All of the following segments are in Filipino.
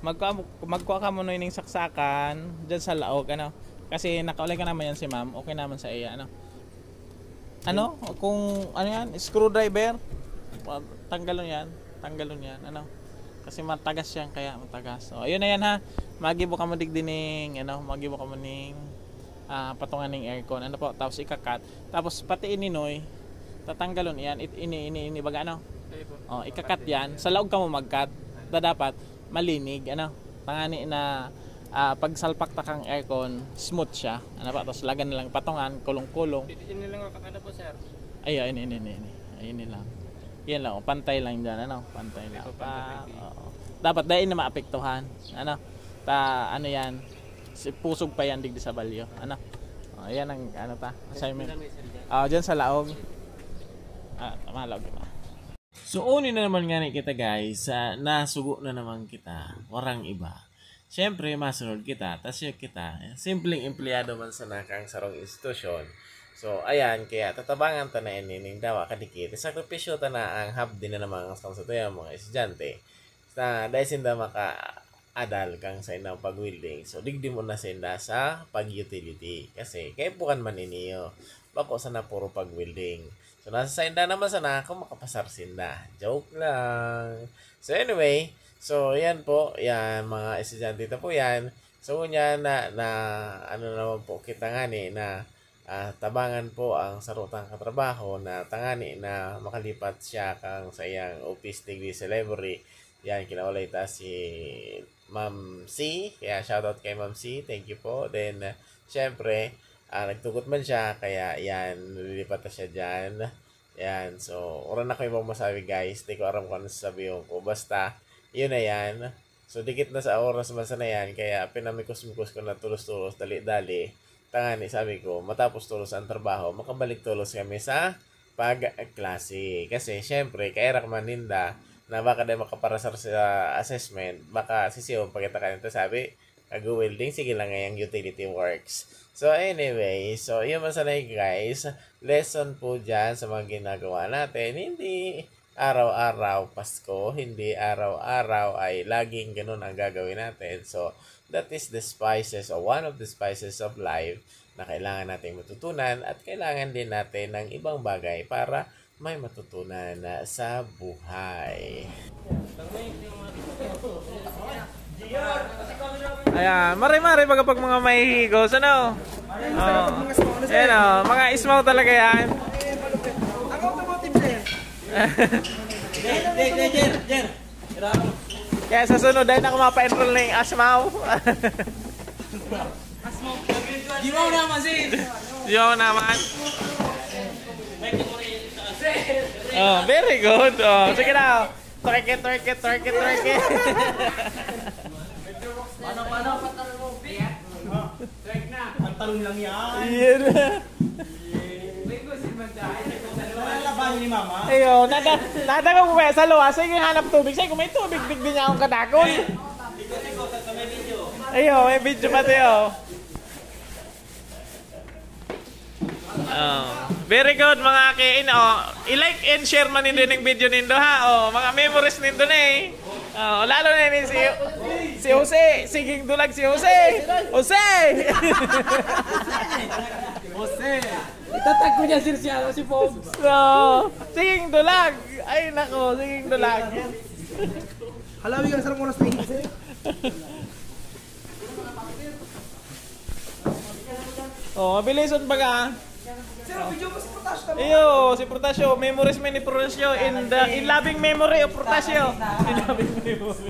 magkuha ka muna yung saksakan dyan sa laog, ano? Kasi nakaulay ka naman yan si ma'am, okay naman sa iya, ano? Ano? Kung ano yan, screwdriver, tanggalon yan, ano? Kasi matagas yan, kaya matagas. So, ayun na yan ha. Magibo ka mo digdining, ano? Magibo ka mo ning patungan ng aircon, ano po? Tapos ikakat. Tapos pati ininoy, tatanggalon yan, ini baga, ano? Oh, ikakat yan. Sa laog ka mo magkat. Dapat malinig, ano? Tangani na pag salpak ta kang aircon, smooth siya. Ano pa, tapos lagan na lang patungan, kulong-kulong. Ini lang ano po, sir. Ay, ini lang. Yan lang, pantay lang diyan, ano? Pantay lang. Dapat dahil na maapektuhan. Ano? Ano yan? Pusog pa yan digdi sa balyo. Ano? Yan ang ano ta, assignment. Diyan sa laog. Tama, laog ba? So, unin na naman nga kita guys, nasugo na naman kita, warang iba. Siyempre, masunod kita, tasyo kita, simpleng empleyado man sa nakang sarong institusyon. So, ayan, kaya tatabangan ta na inining dawa kadikit. Sakripisyo ta na ang habdi na naman ang sa mga estudyante. Dahil sinda maka-adal kang sa inang pag-wielding. So, digdi mo na sinda sa pag-utility. Kasi, kaya bukan man iniyo. Bako sana puro pag-wielding. So, nasa sinda naman sana ako makapasar sinda. Joke lang. So, anyway, so, yan po. Yan, mga estudyante po yan. So, yan ano naman po kita ngani na tabangan po ang sarutang katrabaho na tangani na makalipat siya kang sa iyang office degree sa library. Yan, kinawalay ta si Ma'am C. Kaya shoutout kay Ma'am C. Thank you po. Then, syempre, nagtugot man siya. Kaya, yan, nililipat na siya dyan. Yan, so, oran na ko ibang masabi guys. Di ko aram kung ano sasabihin ko. Basta, yun na yan. So, dikit na sa oras masa na yan. Kaya, pinamikos-mikos ko na tulos-tulos, dali-dali. Tangani, sabi ko, matapos tulos ang trabaho, makabalik tulos kami sa pag-klase. Kasi, syempre, kairak maninda na baka dahil makaparasar sa assessment, baka sisiyo pagkita ka nito, sabi, kag-welding, sige lang ngayang utility works. So, anyway, so, yun masanay guys, lesson po dyan sa mga ginagawa natin. Hindi araw-araw Pasko, hindi araw-araw ay laging ganun ang gagawin natin. So, that is the spices or one of the spices of life na kailangan natin matutunan at kailangan din natin ng ibang bagay para may matutunan sa buhay. Ayan, mari-mari pag mga may higos, ano? Ayan, mga ismaw talaga yan. Ang automotive sir. Jer. Kaya sa sunod dahil na kumapa-enroll na yung asmaw. Dimaw naman sir. Dimaw naman. Oh, very good. Oh, sige na. Twerk it. Paano? Twerk na. Pantalon lang yan. Yan. Laban ni mama. Ayo, nada ka po sa luwa. Sige, hanap tubig. Sige, kung may tubig, bigyan niya akong katakon. Ayo, may video pa tayo. Very good mga kain. I-like and share man nindo ng video nindo ha. Mga memories nindo na eh. Lalo na yun si Jose. Siging dulag si Jose. Itatag ko niya sir si Pogs. Siging dulag. Ay nako, siging dulag. Halawi ka sarang oras na higit sir. Mabilison pa ka. Sir, video mo si Protasio tamo. Iyo, si Protasio, memories man ni Protasio in loving memory of Protasio. In loving memory.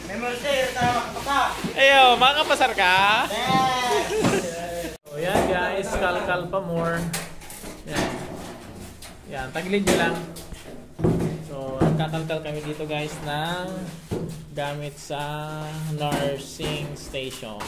Memory sir, tama. Ayo, makakapasar ka? So, yan guys, kalkal pa more. Yan, tagilid nyo lang. So, nagkakalkal kami dito guys ng gamit sa nursing station.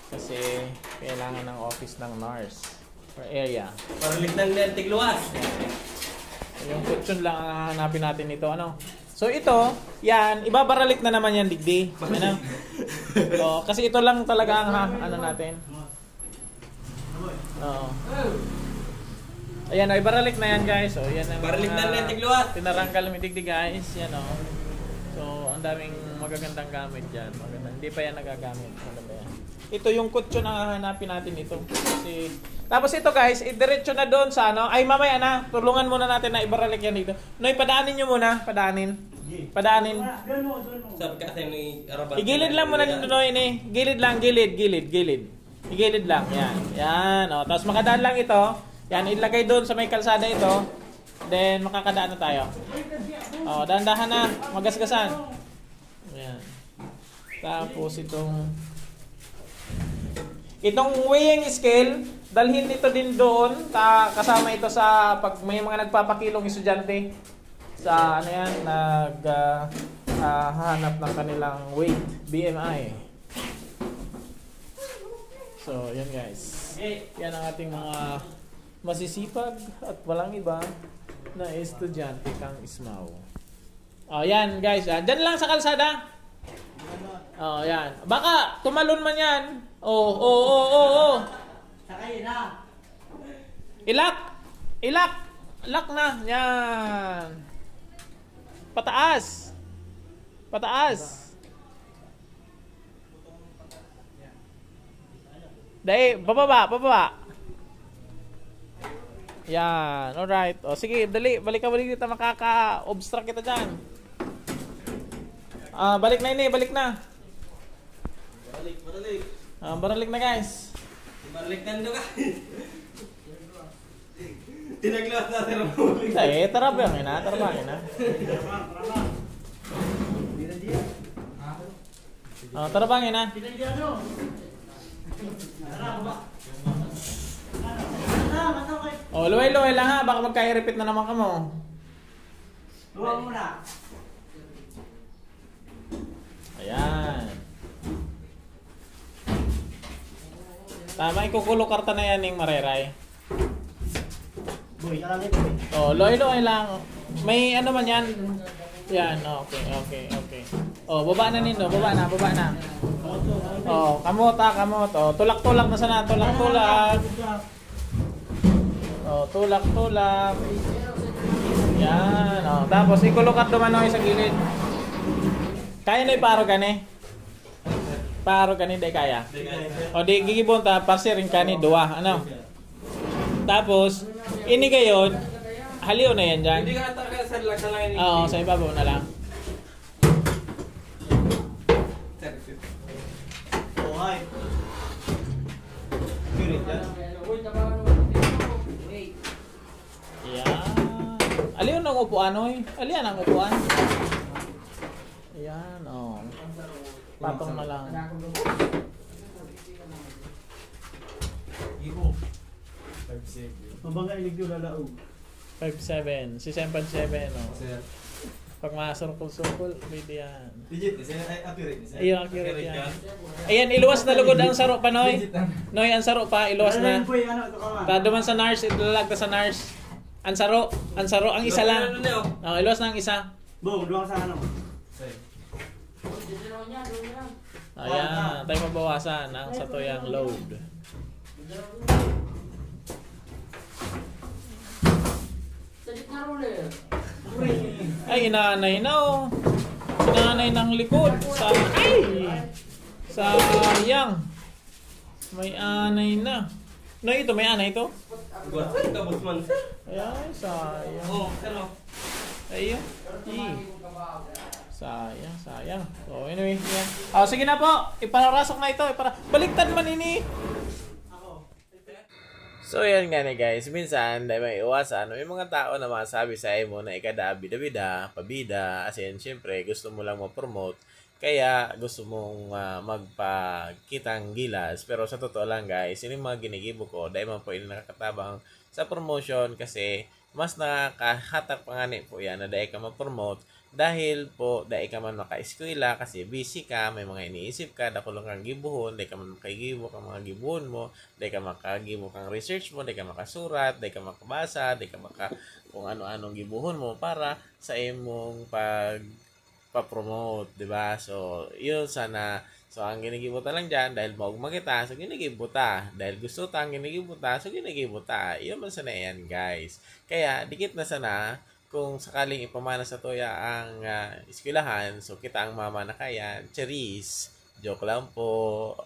Kasi kailangan ng office ng nurse or area. Para lignan ng tigluwas. Yung kutsyon lang ang hanapin natin ito. Ano? So ito, yan, ibabaralik na naman yan digdi. Ano? So, kasi ito lang talaga ang ano natin. Ayan, o, ibaralik na yan guys. O, yan ang Baralik na mga lang tigluwas. tinarangkal mi digdi guys. Yan o. So, ang daming magagandang gamit dyan. Maganda. Hindi pa yan nagagamit. Maganda yan. Ito yung kutso na hahanapin natin ito. Kasi, tapos ito guys, idiretso na doon sa ano. Ay, mamaya na. Tulungan muna natin na ibaralik yan dito. Noy, padaanin nyo muna. Padaanin. Padaanin. Sabi kasi may arabat. Igilid lang muna dito, Noy. Gilid lang, gilid. Igilid lang. Yan. Yan. O, tapos makadaan lang ito. Yan, ilagay doon sa may kalsada ito. Then, makakadaan na tayo. O, dahan-dahan na. Magasgasan. Yan. Tapos itong weighing scale, dalhin ito din doon. Kasama ito sa pag may mga nagpapakilong estudyante. Sa ano yan, hanap ng kanilang weight, BMI. So, yan guys. Yan ang ating mga masisipag at walang iba na estudyante kang Ismaw. Oh, yan guys. Diyan lang sa kalsada. Oh, yan. Baka tumalon man yan. Oh. Sakay na. Ilak. Lock na. Yan. Pataas. Dahil, bababa. Yan, alright. O sige, dali, balik dito, makaka-obstruct kita dyan. Balik na. Balik. Balik na guys. Balik na ndo ka. Tinaglawas na sir. Tarabangin na. Tarabangin na. Luway lang ha, baka magka-repeat na naman ka mo. Luwag mo na. Ayan. Tama, ikukulo karta na yan yung mareray. Boy, kalangit boy. Luway lang. May ano man yan. Yan, okay. Baba na nino, baba na. Kamot. Tulak-tulak na sana, tulak. Tulak. Yan, tapos ikulukat duman sa gilid. Kaya na iparo ka ni? Paro ka ni, di kaya? Di gigibon ta, parsirin ka ni, duwa, ano? Tapos, ini gayon, haliw na yan dyan. Hindi ka atakal sa lang. Oo, sa ibabaw na lang. Hi. Yan. Aliw ng upuan, oy. Aliyan ang upuan. Ayan, patong na lang. Mabangga ilig yung lalaog. 5'7", si 7'7", Pag masungkol-sungkol, pwede yan. Digit, accurate. Ayun, accurate yan. Ayan, iluwas na lugod ang saro pa, Noy. Noy, ang saro pa, iluwas na. Duman sa NARS, ilalag sa NARS. Ang saro, ang isa lang. Iluwas na ang isa. Boom, doon sa ano. Ayan, tayo mabawasan ang satuyang load. Ay, inaanay na Inaanay ng likod. Sayang. May anay na. No, ito, may anay ito. Ay, sayang. Ayun. Sayang. So, anyway, yan. Sige na po. Ipararasok na ito. Baliktad man ini. So yan nga ni guys, minsan dahil may iwasan, may mga tao na masabi sa mo na ikada-bida-bida, pabida, as in syempre gusto mo lang ma-promote, kaya gusto mong magpakitang gilas. Pero sa totoo lang guys, yun yung mga ginigibo ko, dahil man po yun nakakatabang sa promotion kasi mas nakakahatak pangani po yan na dahil ka ma-promote. Dahil po, dahil ka man maka-eskwela kasi busy ka, may mga iniisip ka, dako lang kang gibuhon, dahil ka man makagibo kang mga gibuhon mo, dahil ka makagibo kang research mo, dahil ka makasurat, dahil ka makabasa, dahil ka kung ano-anong gibuhon mo para sa imong pa-promote, di ba? So, yun sana So, ang ginigibuta lang dyan, dahil maugma kita, so ginigibuta. Dahil gusto ta, ang ginigibuta, so ginigibuta. Iyon man sana yan, guys. Kaya, dikit na sana, kung sakaling ipamana sa toya ang eskwelahan, so kita ang mama na kaya, cherise. Joke lang po.